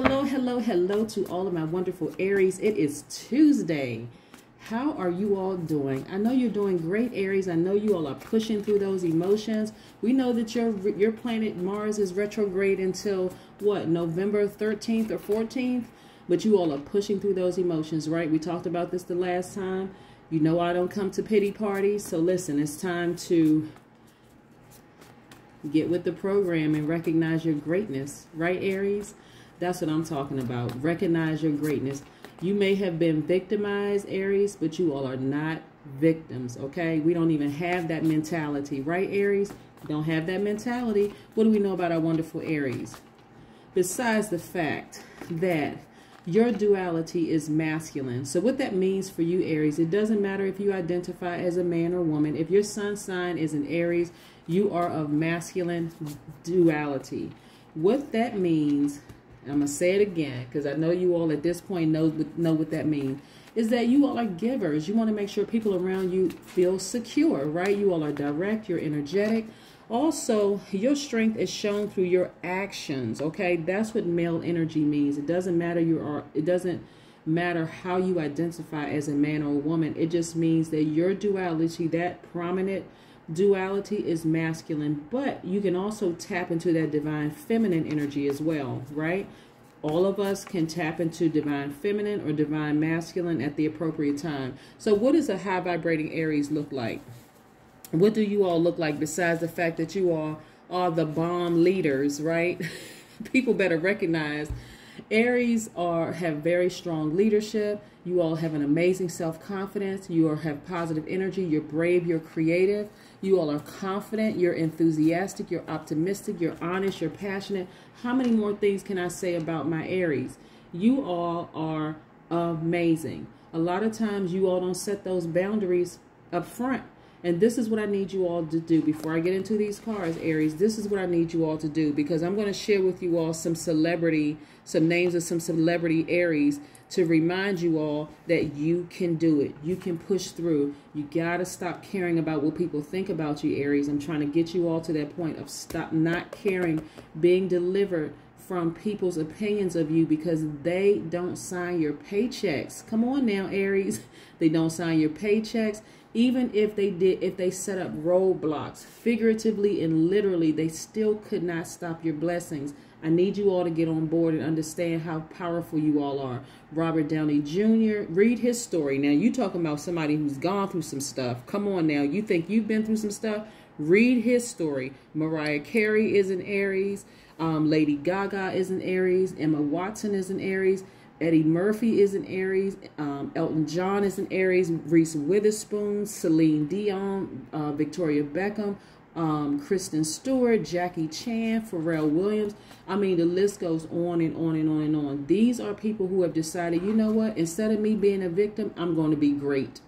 Hello, hello, hello to all of my wonderful Aries. It is Tuesday. How are you all doing? I know you're doing great, Aries. I know you all are pushing through those emotions. We know that your planet Mars is retrograde until what, November 13th or 14th? But you all are pushing through those emotions, right? We talked about this the last time. You know I don't come to pity parties. So listen, it's time to get with the program and recognize your greatness, right, Aries? That's what I'm talking about. Recognize your greatness. You may have been victimized, Aries, but you all are not victims, okay? We don't even have that mentality, right, Aries? We don't have that mentality. What do we know about our wonderful Aries? Besides the fact that your duality is masculine. So what that means for you, Aries, it doesn't matter if you identify as a man or woman. If your sun sign is an Aries, you are of masculine duality. What that means, I'm going to say it again because I know you all at this point know what that means, is that you all are givers. You want to make sure people around you feel secure, right? You all are direct, you're energetic. Also, your strength is shown through your actions, okay? That's what male energy means. It doesn't matter it doesn't matter how you identify as a man or a woman. It just means that your duality, that prominent duality, is masculine, but you can also tap into that divine feminine energy as well, right? All of us can tap into divine feminine or divine masculine at the appropriate time. So what does a high vibrating Aries look like? What do you all look like besides the fact that you all are the bomb leaders, right? People better recognize Aries have very strong leadership. You all have an amazing self-confidence. You all have positive energy. You're brave. You're creative. You all are confident. You're enthusiastic. You're optimistic. You're honest. You're passionate. How many more things can I say about my Aries? You all are amazing. A lot of times you all don't set those boundaries up front. And this is what I need you all to do before I get into these cards, Aries. This is what I need you all to do, because I'm going to share with you all some names of some celebrity Aries to remind you all that you can do it. You can push through. You got to stop caring about what people think about you, Aries. I'm trying to get you all to that point of stop not caring, being delivered from people's opinions of you because they don't sign your paychecks. Come on now, Aries. They don't sign your paychecks. Even if they did, if they set up roadblocks, figuratively and literally, they still could not stop your blessings. I need you all to get on board and understand how powerful you all are. Robert Downey Jr., read his story. Now, you talking about somebody who's gone through some stuff. Come on now. You think you've been through some stuff? Read his story. Mariah Carey is an Aries. Lady Gaga is an Aries. Emma Watson is an Aries. Eddie Murphy is an Aries. Elton John is an Aries. Reese Witherspoon, Celine Dion, Victoria Beckham, Kristen Stewart, Jackie Chan, Pharrell Williams. I mean, the list goes on and on and on and on. These are people who have decided, you know what? Instead of me being a victim, I'm going to be great.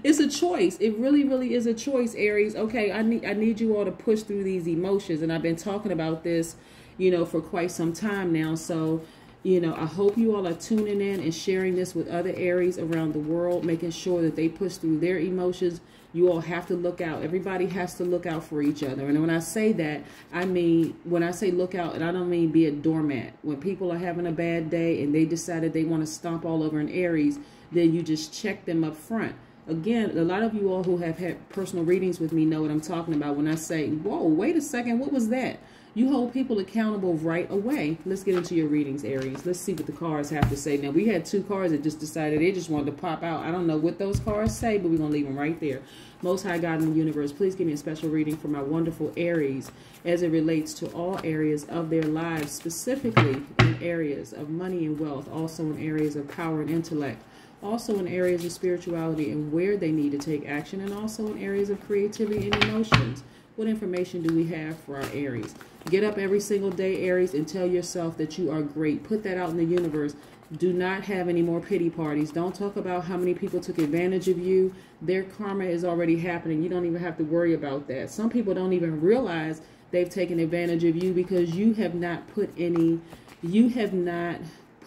It's a choice. It really, really is a choice, Aries. Okay, I need you all to push through these emotions. And I've been talking about this, you know, for quite some time now. So, you know, I hope you all are tuning in and sharing this with other Aries around the world, making sure that they push through their emotions. You all have to look out. Everybody has to look out for each other. And when I say that, I mean, when I say look out, and I don't mean be a doormat. When people are having a bad day and they decided they want to stomp all over an Aries, then you just check them up front. Again, a lot of you all who have had personal readings with me know what I'm talking about when I say, whoa, wait a second, what was that? You hold people accountable right away. Let's get into your readings, Aries. Let's see what the cards have to say. Now, we had two cards that just decided they just wanted to pop out. I don't know what those cards say, but we're going to leave them right there. Most High God in the universe, please give me a special reading for my wonderful Aries as it relates to all areas of their lives, specifically in areas of money and wealth, also in areas of power and intellect, also in areas of spirituality and where they need to take action, and also in areas of creativity and emotions. What information do we have for our Aries? Get up every single day, Aries, and tell yourself that you are great. Put that out in the universe. Do not have any more pity parties. Don't talk about how many people took advantage of you. Their karma is already happening. You don't even have to worry about that. Some people don't even realize they've taken advantage of you because you have not put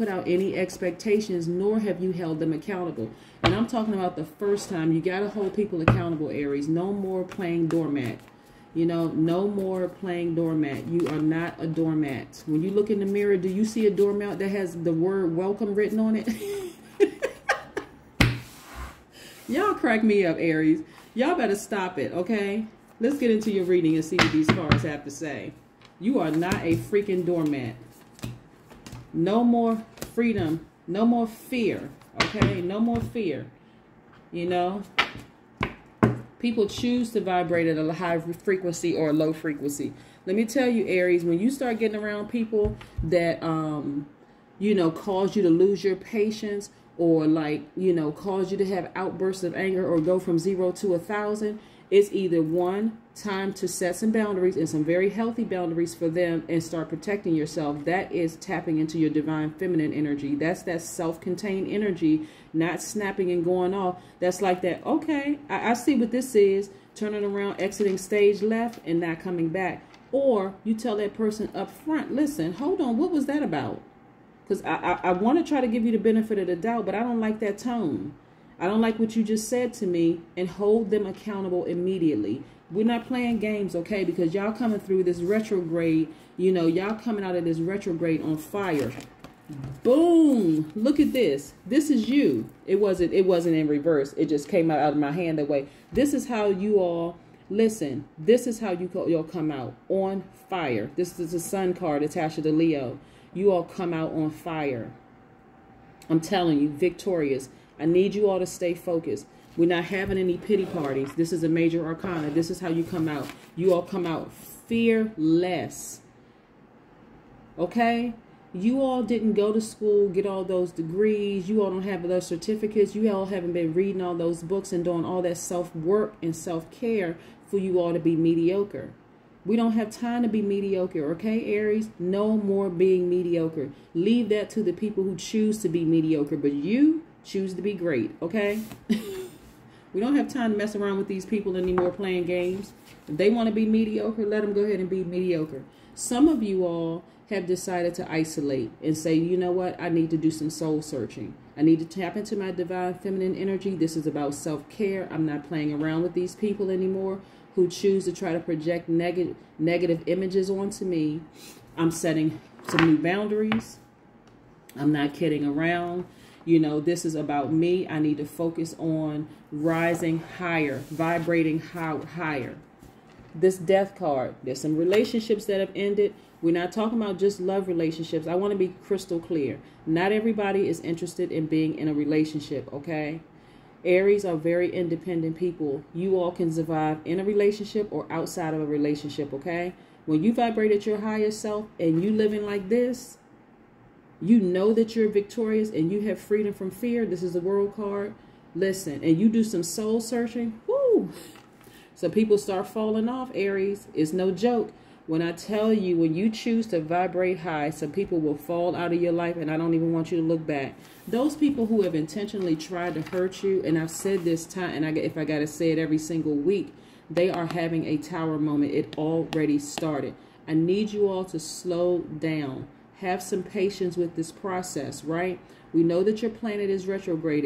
out any expectations, nor have you held them accountable. And I'm talking about the first time. You got to hold people accountable, Aries. No more playing doormat. You know, no more playing doormat. You are not a doormat. When you look in the mirror, do you see a doormat that has the word welcome written on it? Y'all crack me up, Aries. Y'all better stop it, okay? Let's get into your reading and see what these cards have to say. You are not a freaking doormat. No more freedom. No more fear, okay? No more fear. You know? People choose to vibrate at a high frequency or a low frequency. Let me tell you, Aries, when you start getting around people that, you know, cause you to lose your patience, or like, you know, cause you to have outbursts of anger or go from 0 to 1,000, it's either one, time to set some boundaries, and some very healthy boundaries for them, and start protecting yourself. That is tapping into your divine feminine energy. That's that self-contained energy, not snapping and going off. That's like that, okay, I see what this is, turning around, exiting stage left and not coming back. Or you tell that person up front, listen, hold on, what was that about? Because I want to try to give you the benefit of the doubt, but I don't like that tone. I don't like what you just said to me, and hold them accountable immediately. We're not playing games, okay? Because y'all coming through this retrograde, you know, y'all coming out of this retrograde on fire. Boom! Look at this. This is you. It wasn't in reverse. It just came out of my hand that way. This is how you all, listen, this is how you'll come out on fire. This is the Sun card attached to the Leo. You all come out on fire. I'm telling you, victorious. I need you all to stay focused. We're not having any pity parties. This is a major arcana. This is how you come out. You all come out fearless. Okay? You all didn't go to school, get all those degrees. You all don't have those certificates. You all haven't been reading all those books and doing all that self-work and self-care for you all to be mediocre. We don't have time to be mediocre, okay, Aries? No more being mediocre. Leave that to the people who choose to be mediocre, but you choose to be great, okay? We don't have time to mess around with these people anymore playing games. If they want to be mediocre, let them go ahead and be mediocre. Some of you all have decided to isolate and say, you know what? I need to do some soul searching. I need to tap into my divine feminine energy. This is about self-care. I'm not playing around with these people anymore who choose to try to project negative images onto me. I'm setting some new boundaries. I'm not kidding around. You know, this is about me. I need to focus on rising higher, vibrating higher. This death card, there's some relationships that have ended. We're not talking about just love relationships. I want to be crystal clear. Not everybody is interested in being in a relationship, okay? Aries are very independent people. You all can survive in a relationship or outside of a relationship, okay? When you vibrate at your highest self and you living like this, you know that you're victorious and you have freedom from fear. This is the World card. Listen, and you do some soul searching. Woo! So people start falling off, Aries. It's no joke. When I tell you, when you choose to vibrate high, some people will fall out of your life, and I don't even want you to look back. Those people who have intentionally tried to hurt you, and I've said this time, and if I got to say it every single week, they are having a tower moment. It already started. I need you all to slow down. Have some patience with this process, right? We know that your planet is retrograde.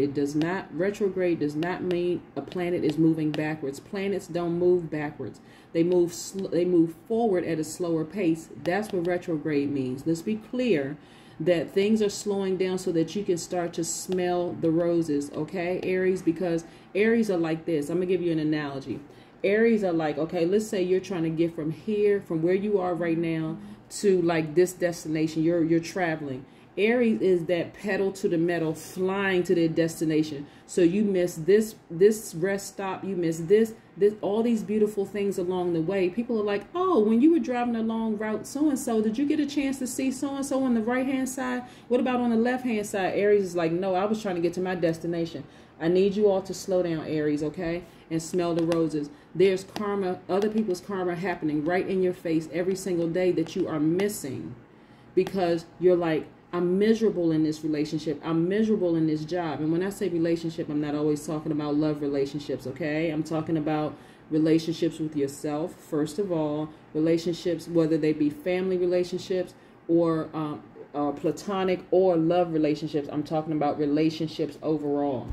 Retrograde does not mean a planet is moving backwards. Planets don't move backwards. They move forward at a slower pace. That's what retrograde means. Let's be clear that things are slowing down so that you can start to smell the roses, okay, Aries? Because Aries are like this. I'm going to give you an analogy. Aries are like, okay, let's say you're trying to get from here, from where you are right now, to like this destination. You're traveling. Aries is that pedal to the metal, flying to their destination. So you miss this rest stop, you miss this, all these beautiful things along the way. People are like, oh, when you were driving along route so-and-so, did you get a chance to see so-and-so on the right-hand side? What about on the left-hand side? Aries is like, no, I was trying to get to my destination. I need you all to slow down, Aries, okay? And smell the roses. There's karma, other people's karma happening right in your face every single day that you are missing because you're like, I'm miserable in this relationship. I'm miserable in this job. And when I say relationship, I'm not always talking about love relationships, okay? I'm talking about relationships with yourself, first of all. Relationships, whether they be family relationships or platonic or love relationships. I'm talking about relationships overall.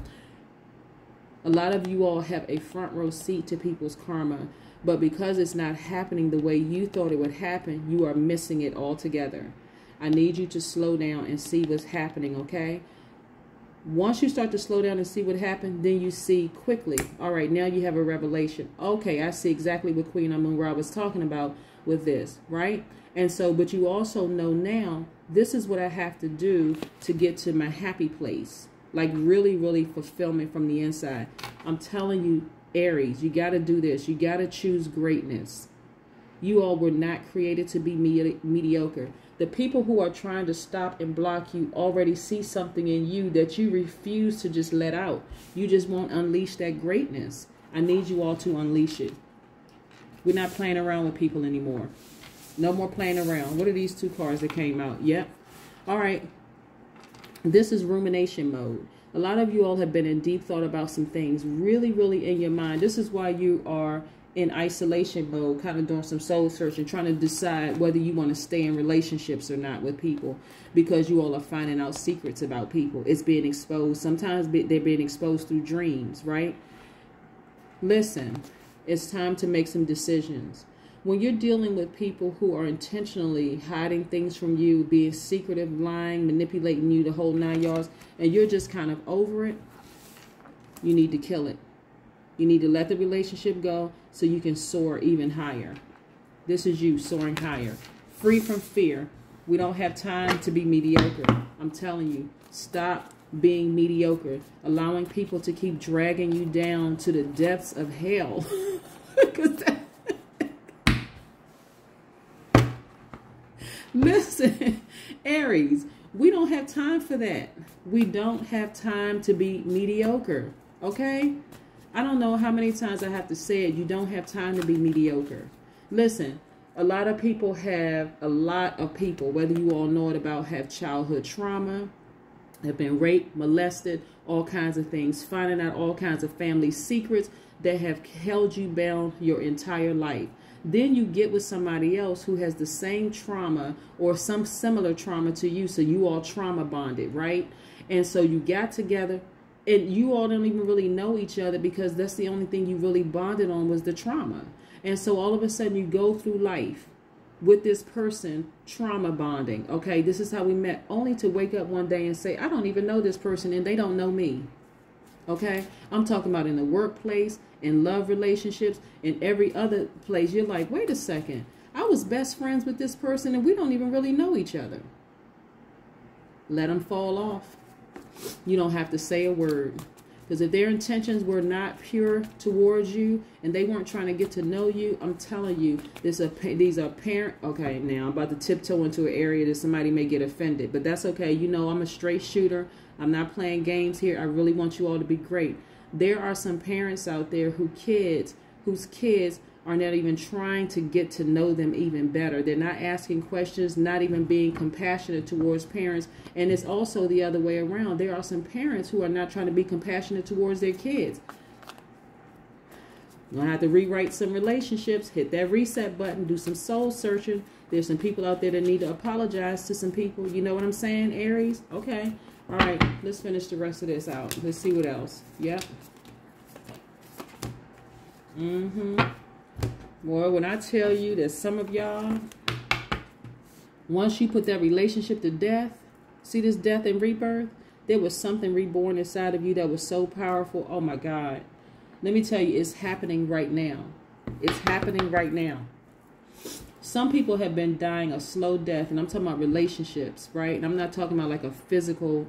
A lot of you all have a front row seat to people's karma, but because it's not happening the way you thought it would happen, you are missing it altogether. I need you to slow down and see what's happening, okay? Once you start to slow down and see what happened, then you see quickly. All right, now you have a revelation. Okay, I see exactly what Queen Amun Ra was talking about with this, right? And so, but you also know now, this is what I have to do to get to my happy place. Like really, really fulfillment from the inside. I'm telling you, Aries, you got to do this. You got to choose greatness. You all were not created to be mediocre. The people who are trying to stop and block you already see something in you that you refuse to just let out. You just won't unleash that greatness. I need you all to unleash it. We're not playing around with people anymore. No more playing around. What are these two cards that came out? Yep. All right. This is rumination mode. A lot of you all have been in deep thought about some things, really, really in your mind. This is why you are in isolation mode, kind of doing some soul searching, trying to decide whether you want to stay in relationships or not with people, because you all are finding out secrets about people. It's being exposed. Sometimes they're being exposed through dreams, right? Listen, it's time to make some decisions. When you're dealing with people who are intentionally hiding things from you, being secretive, lying, manipulating you the whole 9 yards, and you're just kind of over it, you need to kill it. You need to let the relationship go so you can soar even higher. This is you soaring higher. Free from fear. We don't have time to be mediocre. I'm telling you, stop being mediocre. Allowing people to keep dragging you down to the depths of hell. Listen, Aries, we don't have time for that. We don't have time to be mediocre, okay? I don't know how many times I have to say it. You don't have time to be mediocre. Listen, a lot of people, whether you all know it about, have childhood trauma, have been raped, molested, all kinds of things, finding out all kinds of family secrets that have held you bound your entire life. Then you get with somebody else who has the same trauma or some similar trauma to you, so you all trauma bonded, right? And so you got together, and you all don't even really know each other because that's the only thing you really bonded on was the trauma. And so all of a sudden you go through life with this person trauma bonding. Okay, this is how we met, only to wake up one day and say, I don't even know this person and they don't know me. Okay, I'm talking about in the workplace, in love relationships, in every other place. You're like, wait a second, I was best friends with this person and we don't even really know each other. Let them fall off. You don't have to say a word. Because if their intentions were not pure towards you and they weren't trying to get to know you, I'm telling you, these are parent. Okay, now I'm about to tiptoe into an area that somebody may get offended. But that's okay. You know, I'm a straight shooter. I'm not playing games here. I really want you all to be great. There are some parents out there whose kids are not even trying to get to know them even better. They're not asking questions, not even being compassionate towards parents. And it's also the other way around. There are some parents who are not trying to be compassionate towards their kids. You're going to have to rewrite some relationships, hit that reset button, do some soul searching. There's some people out there that need to apologize to some people. You know what I'm saying, Aries? Okay. All right. Let's finish the rest of this out. Let's see what else. Yep. Boy, when I tell you that some of y'all, once you put that relationship to death, see this death and rebirth, there was something reborn inside of you that was so powerful. Oh my God. Let me tell you, it's happening right now. It's happening right now. Some people have been dying a slow death, and I'm talking about relationships, right? And I'm not talking about like a physical,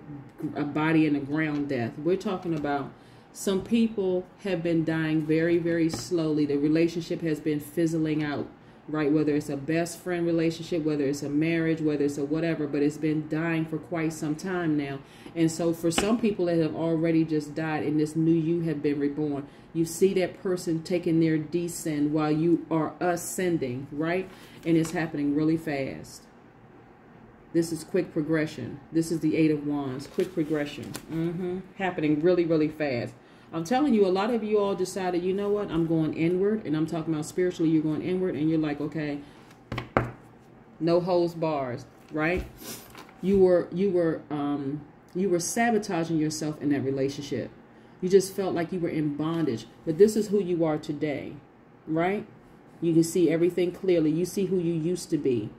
a body in the ground death. We're talking about some people have been dying very, very slowly. The relationship has been fizzling out, right? Whether it's a best friend relationship, whether it's a marriage, whether it's a whatever, but it's been dying for quite some time now. And so for some people that have already just died and this new you have been reborn, you see that person taking their descent while you are ascending, right? And it's happening really fast. This is quick progression. This is the 8 of Wands, quick progression. Happening really, really fast. I'm telling you, a lot of you all decided, you know what, I'm going inward, and I'm talking about spiritually, you're going inward, and you're like, okay, no holds bars, right? You were sabotaging yourself in that relationship. You just felt like you were in bondage. But this is who you are today, right? You can see everything clearly. You see who you used to be.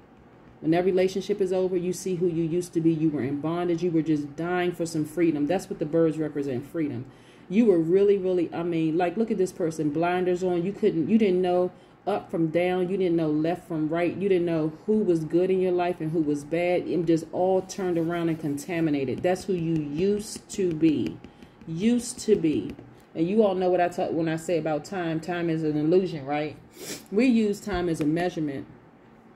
When that relationship is over, you see who you used to be. You were in bondage. You were just dying for some freedom. That's what the birds represent, freedom. You were really, really, I mean, like, look at this person, blinders on. You didn't know up from down. You didn't know left from right. You didn't know who was good in your life and who was bad. It just all turned around and contaminated. That's who you used to be. Used to be. And you all know what I talk when I say about time. Time is an illusion, right? We use time as a measurement.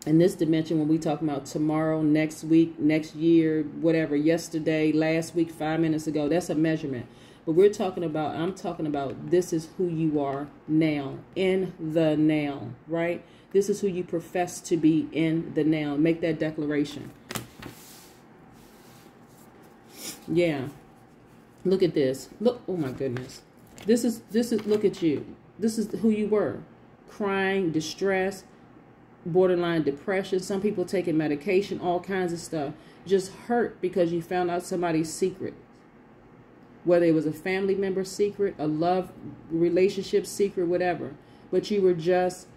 In this dimension, when we talk about tomorrow, next week, next year, whatever, yesterday, last week, 5 minutes ago, that's a measurement. But I'm talking about this is who you are now, in the now, right? This is who you profess to be in the now. Make that declaration. Yeah. Look at this. Look, oh my goodness. This is, look at you. This is who you were. Crying, distress, borderline depression. Some people taking medication, all kinds of stuff. Just hurt because you found out somebody's secret. Whether it was a family member's secret, a love relationship secret, whatever. But you were just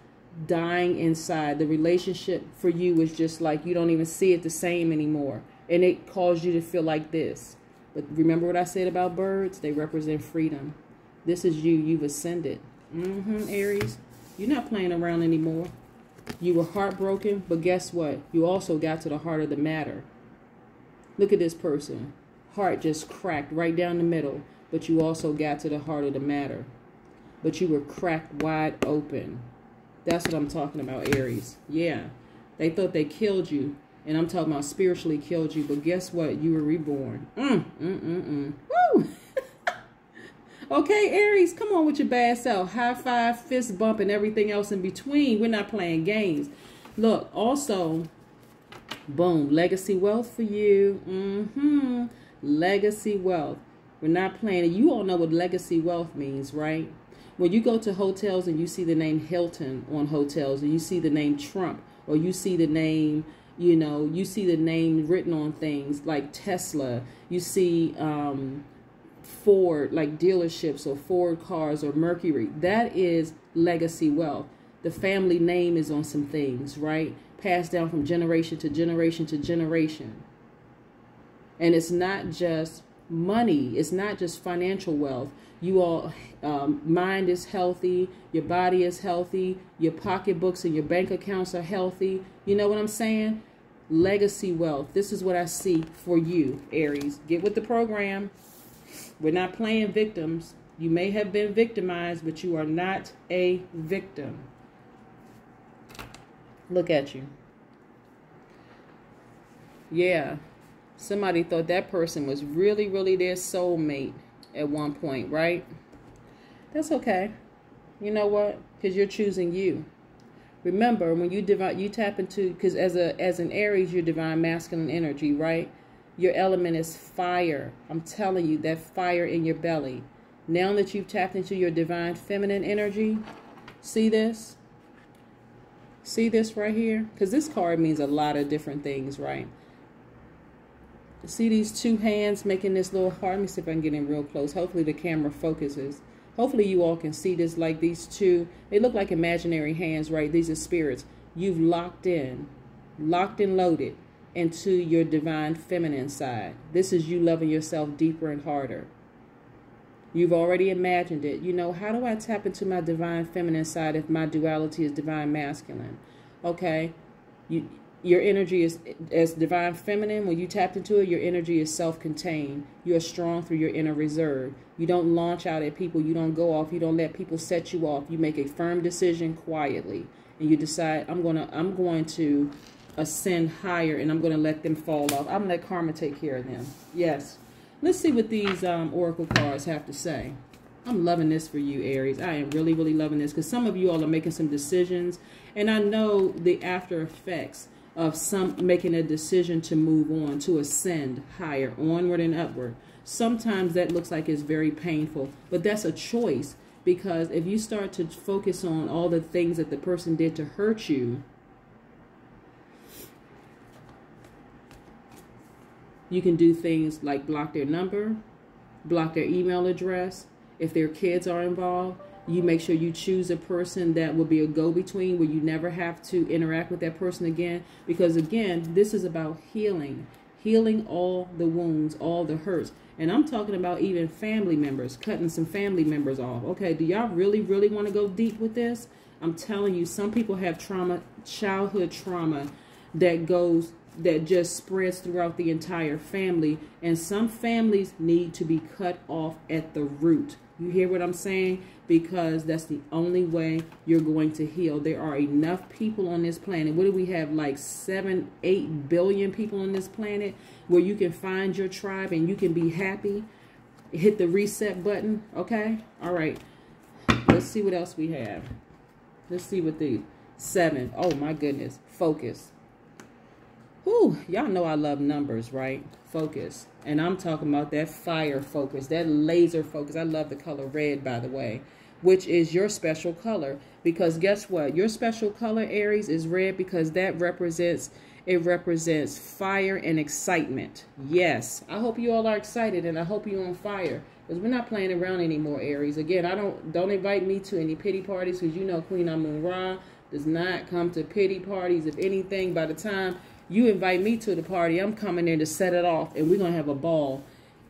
dying inside. The relationship for you was just like you don't even see it the same anymore. And it caused you to feel like this. But remember what I said about birds? They represent freedom. This is you. You've ascended. Aries. You're not playing around anymore. You were heartbroken, but guess what? You also got to the heart of the matter. Look at this person. Heart just cracked right down the middle, but you also got to the heart of the matter. But you were cracked wide open. That's what I'm talking about, Aries. Yeah. They thought they killed you, and I'm talking about spiritually killed you, but guess what? You were reborn. Woo! Okay, Aries, come on with your bad self. High five, fist bump, and everything else in between. We're not playing games. Look, also, boom, legacy wealth for you. Legacy wealth. We're not playing. You all know what legacy wealth means, right? When you go to hotels and you see the name Hilton on hotels, or you see the name Trump, or you see the name, you see the name written on things like Tesla, you see Ford, like dealerships or Ford cars or Mercury. That is legacy wealth. The family name is on some things, right? Passed down from generation to generation to generation. And it's not just money. It's not just financial wealth. You all, mind is healthy. Your body is healthy. Your pocketbooks and your bank accounts are healthy. You know what I'm saying? Legacy wealth. This is what I see for you, Aries. Get with the program. We're not playing victims. You may have been victimized, but you are not a victim. Look at you. Yeah. Somebody thought that person was really, really their soulmate at one point, right? That's okay. You know what? Because you're choosing you. Remember, when you tap into, because as an Aries, you're divine masculine energy, right? Your element is fire. I'm telling you, that fire in your belly. Now that you've tapped into your divine feminine energy, see this? See this right here? Because this card means a lot of different things, right? See these two hands making this little heart? Let me see if I can get in real close. Hopefully the camera focuses. Hopefully you all can see this, like these two. They look like imaginary hands, right? These are spirits. You've locked and loaded into your divine feminine side. This is you loving yourself deeper and harder. You've already imagined it. You know, how do I tap into my divine feminine side if my duality is divine masculine? Okay. Your energy is as divine feminine. When you tapped into it, your energy is self-contained. You're strong through your inner reserve. You don't launch out at people. You don't go off. You don't let people set you off. You make a firm decision quietly, and you decide, I'm going to ascend higher, and I'm going to let them fall off. I'm going to let karma take care of them. Yes. Let's see what these oracle cards have to say. I'm loving this for you, Aries. I am really, really loving this, because some of you all are making some decisions, and I know the after effects of some making a decision to move on, to ascend higher, onward and upward. Sometimes that looks like it's very painful, but that's a choice, because if you start to focus on all the things that the person did to hurt you, you can do things like block their number, block their email address, If their kids are involved, you make sure you choose a person that will be a go-between where you never have to interact with that person again. Because again, this is about healing. Healing all the wounds, all the hurts. And I'm talking about even family members, cutting some family members off. Okay, do y'all really, really want to go deep with this? I'm telling you, some people have trauma, childhood trauma that just spreads throughout the entire family. And some families need to be cut off at the root. You hear what I'm saying? Because that's the only way you're going to heal. There are enough people on this planet. What do we have? Like 7-8 billion people on this planet where you can find your tribe and you can be happy. Hit the reset button. Okay. All right. Let's see what else we have. Let's see what the 7. Oh my goodness. Focus. Whew, y'all know I love numbers, right? Focus. And I'm talking about that fire focus, that laser focus. I love the color red, by the way, which is your special color. Because guess what? Your special color, Aries, is red because that represents fire and excitement. Yes. I hope you all are excited and I hope you're on fire. Because we're not playing around anymore, Aries. Again, don't invite me to any pity parties because you know Queen Amun Ra does not come to pity parties. If anything, by the time you invite me to the party, I'm coming there to set it off, and we're going to have a ball.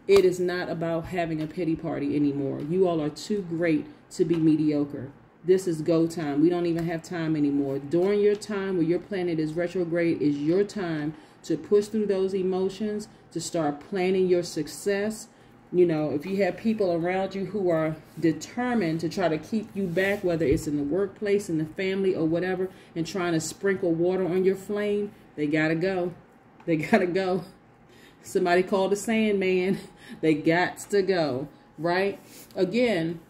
It is not about having a pity party anymore. You all are too great to be mediocre. This is go time. We don't even have time anymore. During your time where your planet is retrograde is your time to push through those emotions, to start planning your success. You know, if you have people around you who are determined to try to keep you back, whether it's in the workplace, in the family, or whatever, and trying to sprinkle water on your flame, they gotta go. They gotta go. Somebody called the Sandman. They got to go, right? Again,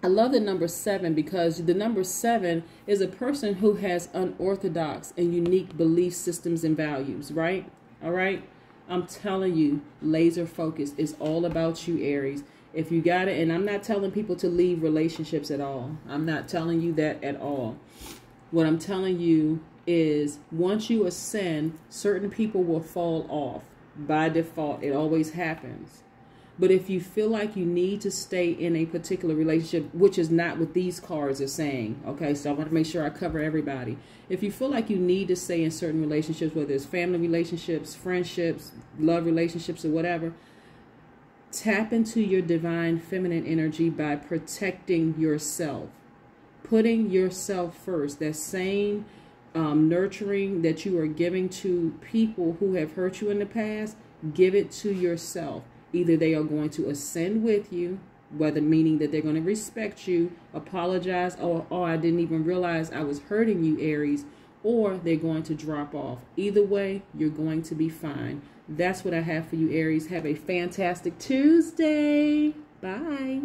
I love the number 7 because the number 7 is a person who has unorthodox and unique belief systems and values, right? All right? I'm telling you, laser focus is all about you, Aries. If you got it, and I'm not telling people to leave relationships at all. I'm not telling you that at all. What I'm telling you is once you ascend, certain people will fall off by default. It always happens. But if you feel like you need to stay in a particular relationship, which is not what these cards are saying, okay, so I want to make sure I cover everybody. If you feel like you need to stay in certain relationships, whether it's family relationships, friendships, love relationships, or whatever, tap into your divine feminine energy by protecting yourself, putting yourself first. That same nurturing that you are giving to people who have hurt you in the past, give it to yourself. Either they are going to ascend with you, whether meaning that they're going to respect you, apologize, or oh, I didn't even realize I was hurting you, Aries, or they're going to drop off. Either way, you're going to be fine. That's what I have for you, Aries. Have a fantastic Tuesday. Bye.